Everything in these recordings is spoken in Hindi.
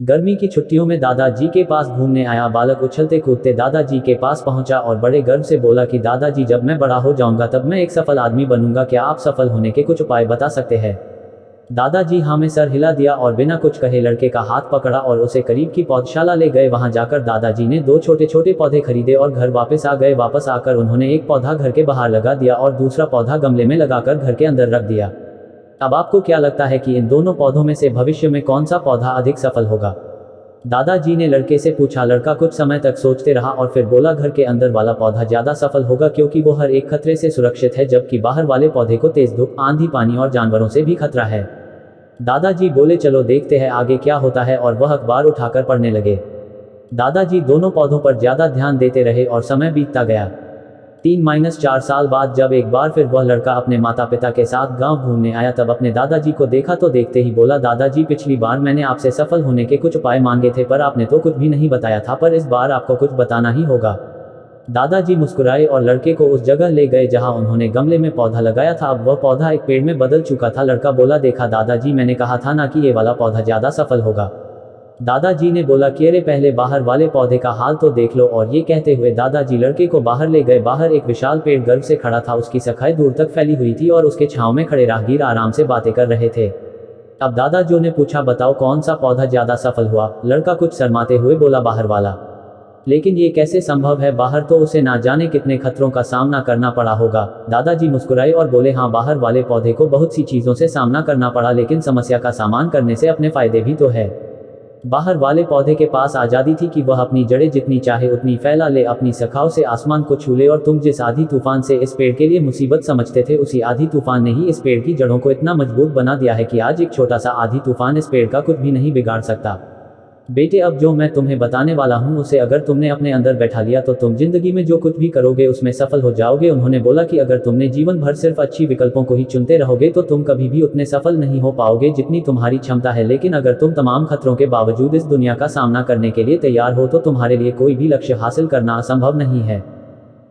गर्मी की छुट्टियों में दादाजी के पास घूमने आया बालक उछलते कूदते दादाजी के पास पहुंचा और बड़े गर्व से बोला कि दादाजी, जब मैं बड़ा हो जाऊंगा तब मैं एक सफल आदमी बनूंगा। क्या आप सफल होने के कुछ उपाय बता सकते हैं? दादाजी हाँ में सर हिला दिया और बिना कुछ कहे लड़के का हाथ पकड़ा और उसे करीब की पौधशाला ले गए। वहां जाकर दादाजी ने 2 छोटे छोटे पौधे खरीदे और घर वापस आ गए। वापस आकर उन्होंने एक पौधा घर के बाहर लगा दिया और दूसरा पौधा गमले में लगाकर घर के अंदर रख दिया। अब आपको क्या लगता है कि इन दोनों पौधों में से भविष्य में कौन सा पौधा अधिक सफल होगा? दादाजी ने लड़के से पूछा। लड़का कुछ समय तक सोचते रहा और फिर बोला, घर के अंदर वाला पौधा ज्यादा सफल होगा क्योंकि वो हर एक खतरे से सुरक्षित है, जबकि बाहर वाले पौधे को तेज धूप, आंधी, पानी और जानवरों से भी खतरा है। दादाजी बोले, चलो देखते हैं आगे क्या होता है, और वह अखबार उठाकर पढ़ने लगे। दादाजी दोनों पौधों पर ज्यादा ध्यान देते रहे और समय बीतता गया। 3-4 साल बाद जब एक बार फिर वह लड़का अपने माता पिता के साथ गांव घूमने आया, तब अपने दादाजी को देखा तो देखते ही बोला, दादाजी, पिछली बार मैंने आपसे सफल होने के कुछ उपाय मांगे थे पर आपने तो कुछ भी नहीं बताया था, पर इस बार आपको कुछ बताना ही होगा। दादाजी मुस्कुराए और लड़के को उस जगह ले गए जहां उन्होंने गमले में पौधा लगाया था। अब वह पौधा एक पेड़ में बदल चुका था। लड़का बोला, देखा दादाजी, मैंने कहा था ना कि ये वाला पौधा ज्यादा सफल होगा। दादाजी ने बोला कि अरे पहले बाहर वाले पौधे का हाल तो देख लो, और ये कहते हुए दादाजी लड़के को बाहर ले गए। बाहर एक विशाल पेड़ गर्व से खड़ा था, उसकी शाखाएं दूर तक फैली हुई थी और उसके छांव में खड़े राहगीर आराम से बातें कर रहे थे। अब दादाजी ने पूछा, बताओ कौन सा पौधा ज्यादा सफल हुआ? लड़का कुछ शर्माते हुए बोला, बाहर वाला। लेकिन ये कैसे संभव है? बाहर तो उसे ना जाने कितने खतरों का सामना करना पड़ा होगा। दादाजी मुस्कुराए और बोले, हाँ, बाहर वाले पौधे को बहुत सी चीजों से सामना करना पड़ा, लेकिन समस्या का सामना करने से अपने फायदे भी तो है। बाहर वाले पौधे के पास आजादी थी कि वह अपनी जड़ें जितनी चाहे उतनी फैला ले, अपनी शाखाओं से आसमान को छू ले, और तुम जिस आधी तूफान से इस पेड़ के लिए मुसीबत समझते थे, उसी आधी तूफान ने ही इस पेड़ की जड़ों को इतना मजबूत बना दिया है कि आज एक छोटा सा आधी तूफान इस पेड़ का कुछ भी नहीं बिगाड़ सकता। बेटे, अब जो मैं तुम्हें बताने वाला हूँ उसे अगर तुमने अपने अंदर बैठा लिया तो तुम जिंदगी में जो कुछ भी करोगे उसमें सफल हो जाओगे। उन्होंने बोला कि अगर तुमने जीवन भर सिर्फ अच्छी विकल्पों को ही चुनते रहोगे तो तुम कभी भी उतने सफल नहीं हो पाओगे जितनी तुम्हारी क्षमता है, लेकिन अगर तुम तमाम खतरों के बावजूद इस दुनिया का सामना करने के लिए तैयार हो तो तुम्हारे लिए कोई भी लक्ष्य हासिल करना असंभव नहीं है।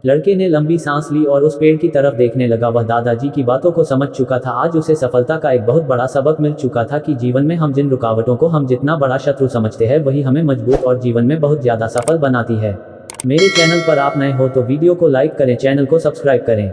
लड़के ने लंबी सांस ली और उस पेड़ की तरफ देखने लगा। वह दादाजी की बातों को समझ चुका था। आज उसे सफलता का एक बहुत बड़ा सबक मिल चुका था कि जीवन में हम जिन रुकावटों को हम जितना बड़ा शत्रु समझते हैं वही हमें मजबूत और जीवन में बहुत ज्यादा सफल बनाती है। मेरे चैनल पर आप नए हो तो वीडियो को लाइक करें, चैनल को सब्सक्राइब करें।